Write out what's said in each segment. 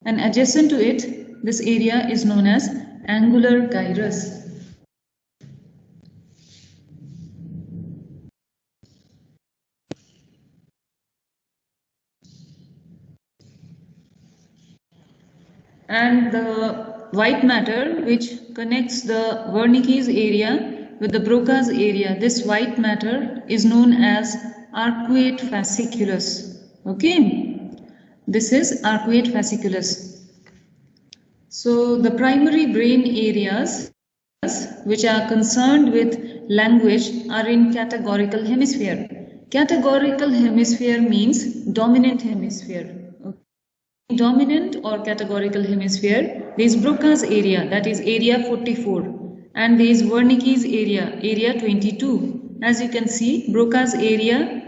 and adjacent to it, this area is known as angular gyrus. And the white matter which connects the Wernicke's area with the Broca's area, this white matter is known as arcuate fasciculus. Okay, this is arcuate fasciculus. So the primary brain areas which are concerned with language are in categorical hemisphere. Categorical hemisphere means dominant hemisphere. Dominant or categorical hemisphere, there is Broca's area, that is area 44, and there is Wernicke's area, area 22. As you can see, Broca's area,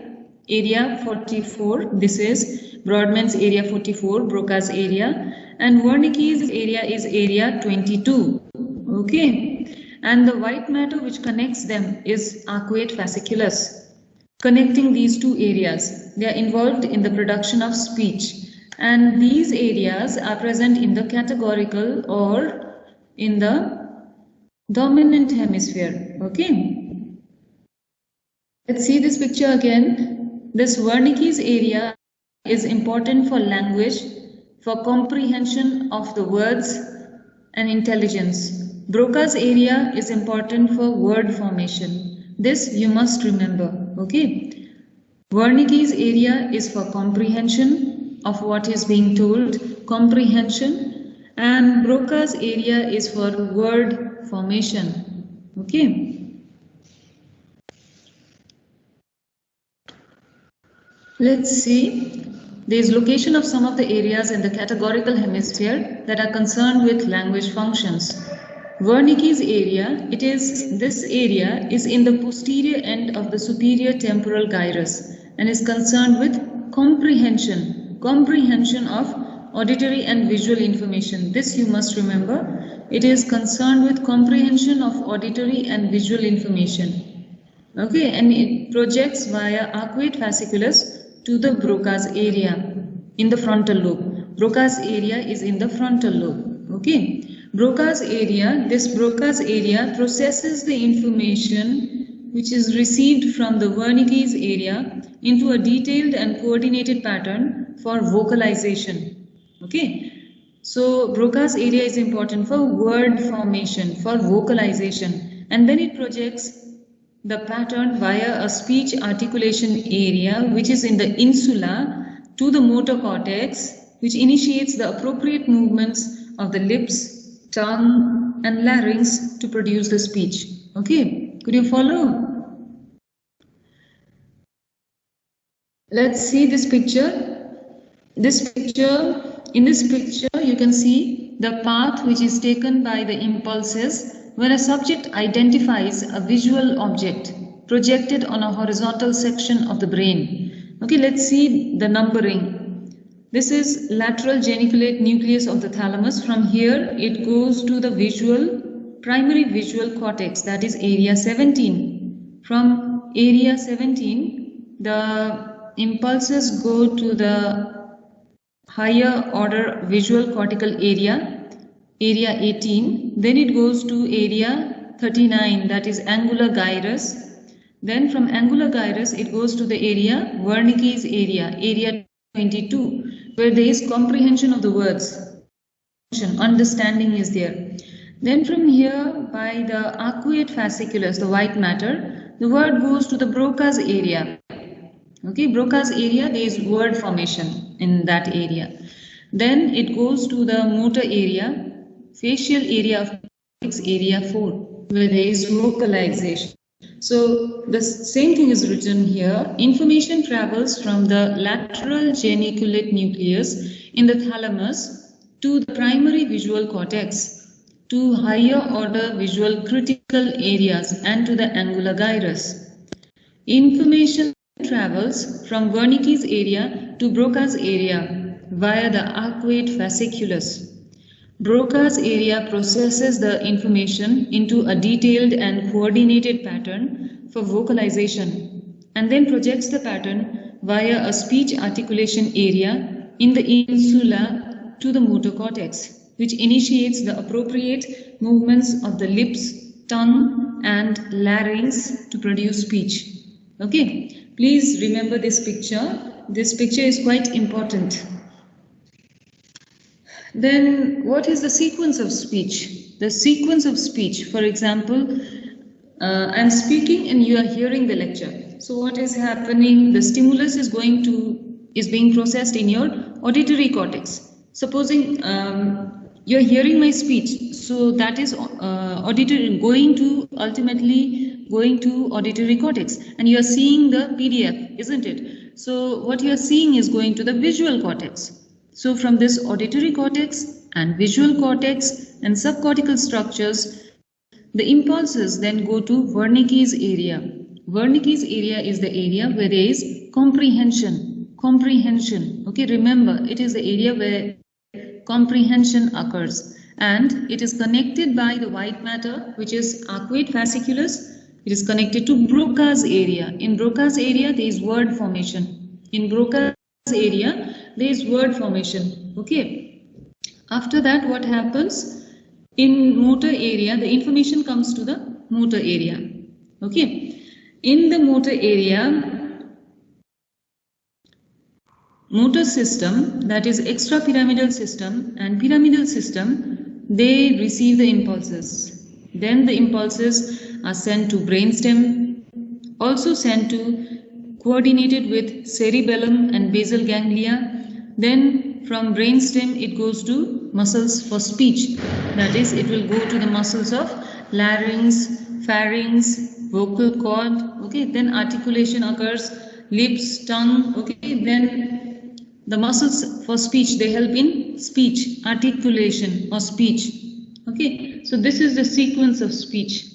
area 44, this is Brodmann's area 44, Broca's area, and Wernicke's area is area 22. Okay, and the white matter which connects them is arcuate fasciculus. Connecting these two areas, they are involved in the production of speech. And these areas are present in the categorical or in the dominant hemisphere. Okay. Let's see this picture again. This Wernicke's area is important for language, for comprehension of the words and intelligence. Broca's area is important for word formation. This you must remember. Okay. Wernicke's area is for comprehension of what is being told, comprehension, and Broca's area is for word formation. Okay. Let's see. There is location of some of the areas in the categorical hemisphere that are concerned with language functions. Wernicke's area, this area is in the posterior end of the superior temporal gyrus and is concerned with comprehension of auditory and visual information. This you must remember. It is concerned with comprehension of auditory and visual information. Okay, and it projects via arcuate fasciculus to the Broca's area in the frontal lobe. Broca's area is in the frontal lobe. Okay, this Broca's area processes the information which is received from the Wernicke's area into a detailed and coordinated pattern for vocalization. Okay, so Broca's area is important for word formation, for vocalization, and then it projects the pattern via a speech articulation area which is in the insula to the motor cortex, which initiates the appropriate movements of the lips, tongue, and larynx to produce the speech. Okay, could you follow? Let's see this picture. In this picture, you can see the path which is taken by the impulses when a subject identifies a visual object projected on a horizontal section of the brain. Okay, let's see the numbering. This is lateral geniculate nucleus of the thalamus. From here, it goes to the primary visual cortex, that is area 17. From area 17, the impulses go to the higher order visual cortical area, area 18. Then it goes to area 39, that is angular gyrus. Then from angular gyrus, it goes to the area Wernicke's area, area 22, where there is comprehension of the words. Understanding is there. Then from here, by the arcuate fasciculus, the white matter, the word goes to the Broca's area. Okay, Broca's area, there is word formation in that area. Then it goes to the motor area, facial area of area 4, where there is vocalization. So the same thing is written here. Information travels from the lateral geniculate nucleus in the thalamus to the primary visual cortex, to higher order visual critical areas, and to the angular gyrus. Information travels from Wernicke's area to Broca's area via the arcuate fasciculus. Broca's area processes the information into a detailed and coordinated pattern for vocalization and then projects the pattern via a speech articulation area in the insula to the motor cortex, which initiates the appropriate movements of the lips, tongue and larynx to produce speech. Okay, please remember this picture. This picture is quite important. Then what is the sequence of speech? The sequence of speech, for example, I'm speaking and you are hearing the lecture. So what is happening? The stimulus is being processed in your auditory cortex. Supposing you're hearing my speech, so that is ultimately going to auditory cortex, and you are seeing the PDF, isn't it? So what you are seeing is going to the visual cortex. So from this auditory cortex and visual cortex and subcortical structures, the impulses then go to Wernicke's area. Wernicke's area is the area where there is comprehension. Okay, remember, it is the area where comprehension occurs, and it is connected by the white matter, which is arcuate fasciculus. It is connected to Broca's area. In Broca's area, there is word formation. Okay. After that, what happens? In motor area, the information comes to the motor area. Okay. In the motor area, motor system, that is extrapyramidal system and pyramidal system, they receive the impulses. Then the impulses are sent to brainstem, also sent to coordinated with cerebellum and basal ganglia. Then from brainstem it goes to muscles for speech. That is, it will go to the muscles of larynx, pharynx, vocal cord. Okay, then articulation occurs, lips, tongue. Okay, then the muscles for speech, they help in speech, articulation or speech. Okay, so this is the sequence of speech.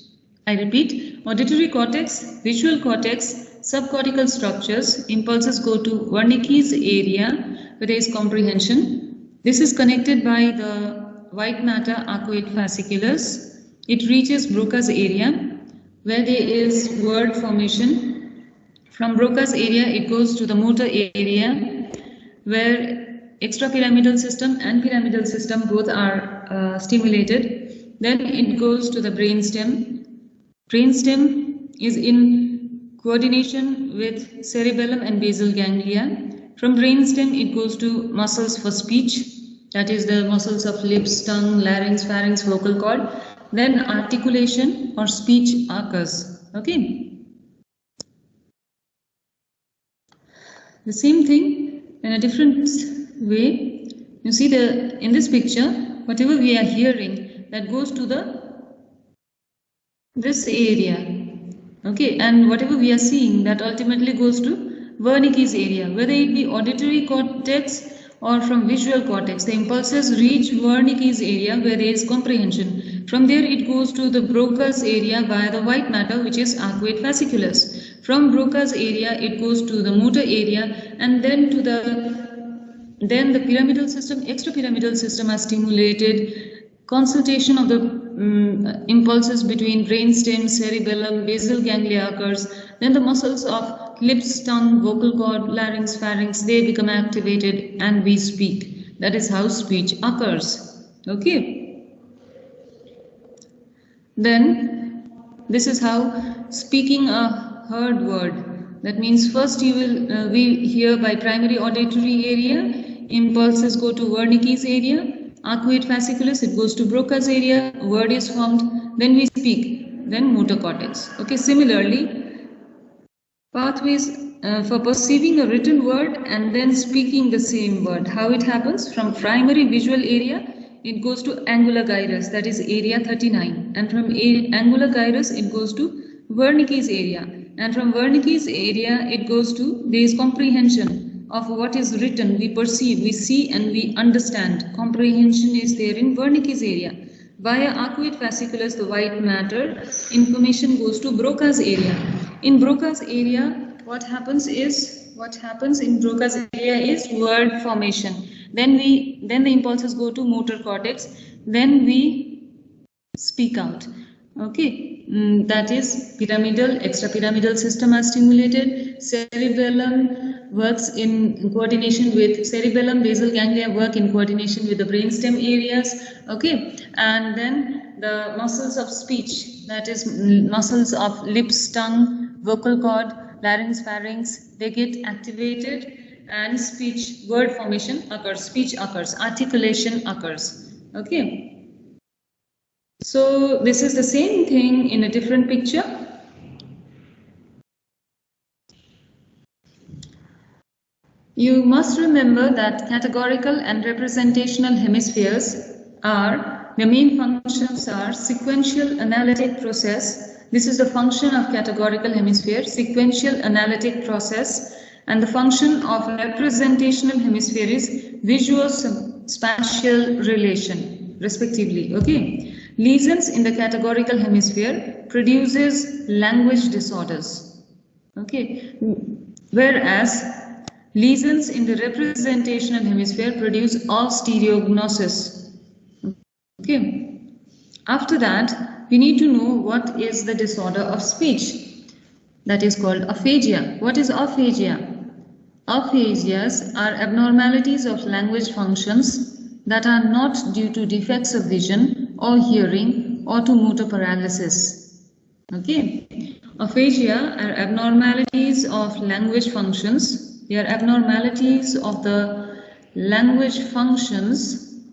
I repeat, auditory cortex, visual cortex, subcortical structures, impulses go to Wernicke's area where there is comprehension. This is connected by the white matter arcuate fasciculus. It reaches Broca's area where there is word formation. From Broca's area, it goes to the motor area where extrapyramidal system and pyramidal system both are stimulated. Then it goes to the brainstem. Brainstem is in coordination with cerebellum and basal ganglia. From brainstem, it goes to muscles for speech, that is the muscles of lips, tongue, larynx, pharynx, vocal cord. Then articulation or speech occurs. Okay. The same thing in a different way. You see in this picture, whatever we are hearing, that goes to this area. Okay, and whatever we are seeing, that ultimately goes to Wernicke's area, whether it be auditory cortex or from visual cortex. The impulses reach Wernicke's area where there is comprehension. From there it goes to the Broca's area via the white matter, which is arcuate fasciculus. From Broca's area it goes to the motor area, and then to the pyramidal system, extrapyramidal system are stimulated. Consultation of the impulses between brainstem, cerebellum, basal ganglia occurs. Then the muscles of lips, tongue, vocal cord, larynx, pharynx, they become activated and we speak. That is how speech occurs. Okay. Then this is how speaking a heard word. That means first you will we hear by primary auditory area. Impulses go to Wernicke's area. Arcuate fasciculus, it goes to Broca's area, word is formed, then we speak, then motor cortex. Okay, similarly, pathways for perceiving a written word and then speaking the same word. How it happens? From primary visual area, it goes to angular gyrus, that is area 39. And from angular gyrus, it goes to Wernicke's area. And from Wernicke's area, it goes to, there is comprehension of what is written. We perceive, we see and we understand. Comprehension is there in Wernicke's area. Via arcuate fasciculus, the white matter, information goes to Broca's area. In Broca's area, what happens in Broca's area is word formation. Then the impulses go to motor cortex. Then we speak out. Okay, that is pyramidal, extrapyramidal system are stimulated. Cerebellum, works in coordination with cerebellum, basal ganglia work in coordination with the brainstem areas. Okay, and then the muscles of speech, that is muscles of lips, tongue, vocal cord, larynx, pharynx, they get activated and speech, word formation occurs, speech occurs, articulation occurs. Okay, so this is the same thing in a different picture. You must remember that categorical and representational hemispheres are, the main functions are sequential analytic process. This is the function of categorical hemisphere, sequential analytic process. And the function of representational hemisphere is visuospatial relation, respectively. Okay. Lesions in the categorical hemisphere produces language disorders. Okay. Whereas lesions in the representational hemisphere produce osteognosis. Okay. After that, we need to know what is the disorder of speech. That is called aphasia. What is aphasia? Aphasias are abnormalities of language functions that are not due to defects of vision or hearing or to motor paralysis. Okay. Aphasia are abnormalities of language functions. They are abnormalities of the language functions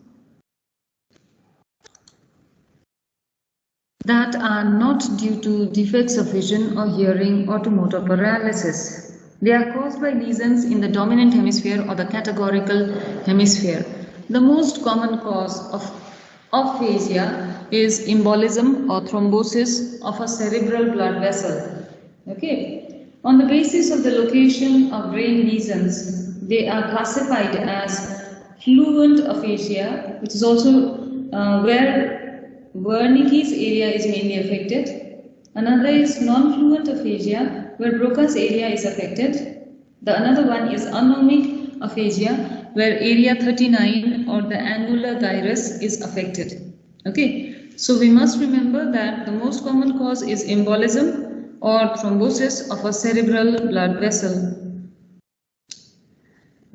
that are not due to defects of vision or hearing or to motor paralysis. They are caused by lesions in the dominant hemisphere or the categorical hemisphere. The most common cause of aphasia is embolism or thrombosis of a cerebral blood vessel. Okay. On the basis of the location of brain lesions, they are classified as fluent aphasia, which is also where Wernicke's area is mainly affected. Another is non-fluent aphasia, where Broca's area is affected. The another one is anomic aphasia, where area 39 or the angular gyrus is affected. Okay, so we must remember that the most common cause is embolism or thrombosis of a cerebral blood vessel.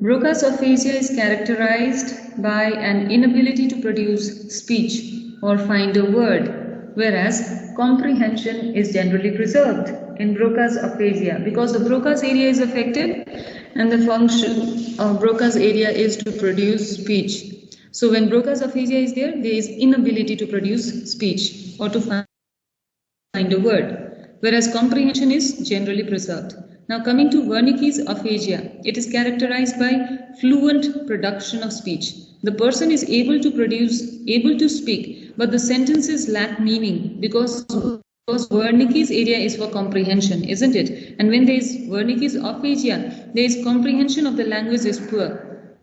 Broca's aphasia is characterized by an inability to produce speech or find a word, whereas comprehension is generally preserved in Broca's aphasia because the Broca's area is affected and the function of Broca's area is to produce speech. So when Broca's aphasia is there is inability to produce speech or to find a word, whereas comprehension is generally preserved. Now coming to Wernicke's aphasia, it is characterized by fluent production of speech. The person is able to speak, but the sentences lack meaning because Wernicke's area is for comprehension, isn't it? And when there is Wernicke's aphasia, there is comprehension of the language is poor.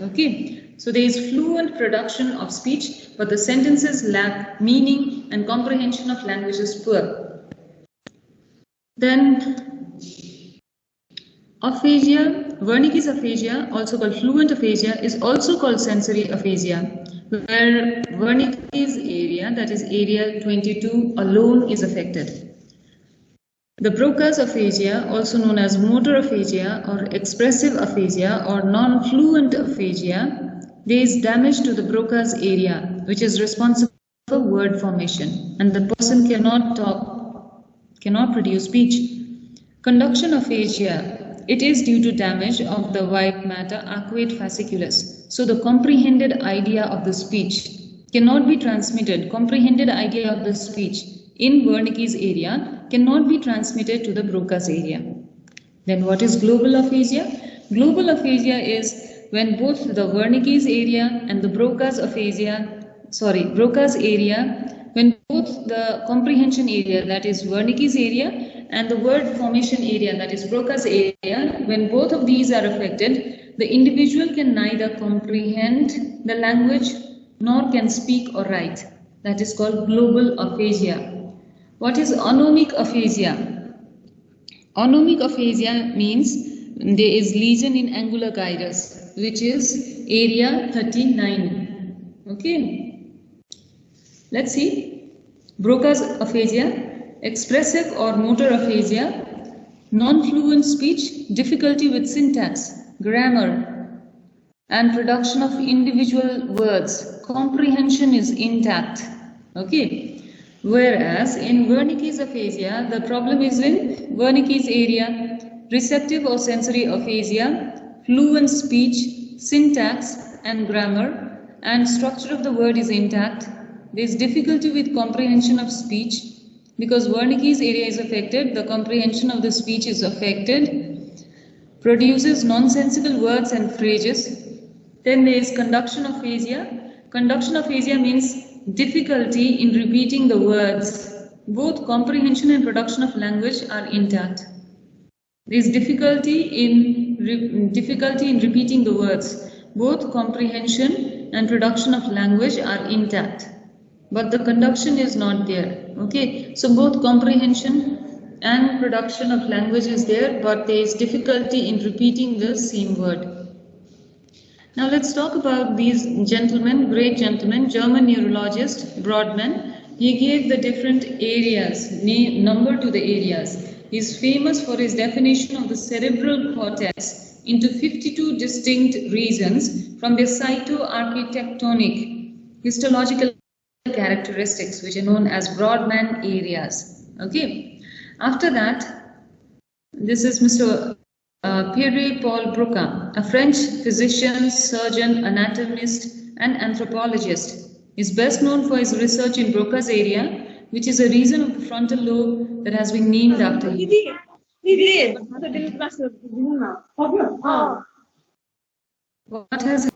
Okay, so there is fluent production of speech, but the sentences lack meaning and comprehension of language is poor. Then aphasia, Wernicke's aphasia, also called fluent aphasia, is also called sensory aphasia, where Wernicke's area, that is area 22 alone, is affected. The Broca's aphasia, also known as motor aphasia or expressive aphasia or non-fluent aphasia, there is damage to the Broca's area, which is responsible for word formation, and the person cannot talk, cannot produce speech. Conduction aphasia, it is due to damage of the white matter arcuate fasciculus. So the comprehended idea of the speech cannot be transmitted. Comprehended idea of the speech in Wernicke's area cannot be transmitted to the Broca's area. Then what is global aphasia? Global aphasia is when both the Wernicke's area and the Broca's area, when both the comprehension area, that is Wernicke's area, and the word formation area, that is Broca's area, when both of these are affected, the individual can neither comprehend the language nor can speak or write. That is called global aphasia. What is anomic aphasia? Anomic aphasia means there is lesion in angular gyrus, which is area 39. Okay. Let's see. Broca's aphasia, expressive or motor aphasia. Non-fluent speech, difficulty with syntax, grammar, and production of individual words. Comprehension is intact. Okay. Whereas in Wernicke's aphasia, the problem is in Wernicke's area, receptive or sensory aphasia, fluent speech, syntax and grammar, and structure of the word is intact. There is difficulty with comprehension of speech because Wernicke's area is affected, the comprehension of the speech is affected, produces nonsensical words and phrases. Then there is conduction aphasia. Conduction aphasia means difficulty in repeating the words. Both comprehension and production of language are intact. There is difficulty in repeating the words. Both comprehension and production of language are intact, but the conduction is not there. Okay, so both comprehension and production of language is there, but there is difficulty in repeating the same word. Now let's talk about these gentlemen, great gentlemen, German neurologist Brodmann. He gave the different areas, number to the areas. He is famous for his definition of the cerebral cortex into 52 distinct regions from their cytoarchitectonic histological characteristics, which are known as Brodmann areas. Okay. After that, this is Mr. Pierre-Paul Broca, a French physician, surgeon, anatomist, and anthropologist. He is best known for his research in Broca's area, which is a region of the frontal lobe that has been named after him. What has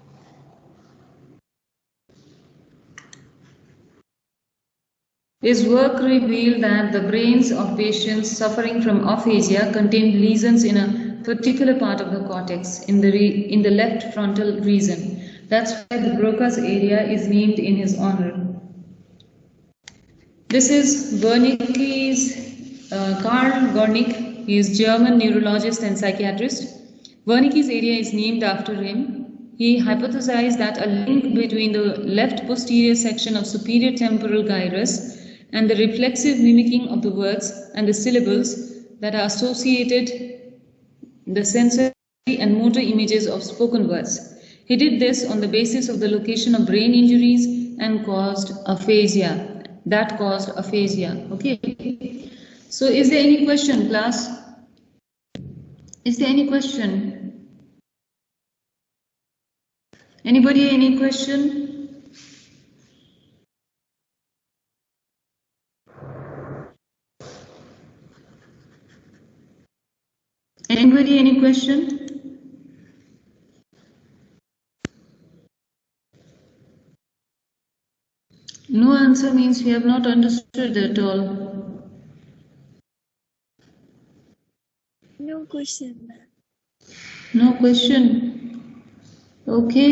his work revealed that the brains of patients suffering from aphasia contained lesions in a particular part of the cortex in the left frontal region. That's why the Broca's area is named in his honor. This is Wernicke's Karl Wernicke. He is German neurologist and psychiatrist. Wernicke's area is named after him. He hypothesized that a link between the left posterior section of superior temporal gyrus and the reflexive mimicking of the words and the syllables that are associated the sensory and motor images of spoken words. He did this on the basis of the location of brain injuries and caused aphasia. That caused aphasia. Okay. So is there any question, class? Is there any question? Anybody, any question? Anybody, any question? No answer means we have not understood at all. No question. No question. Okay.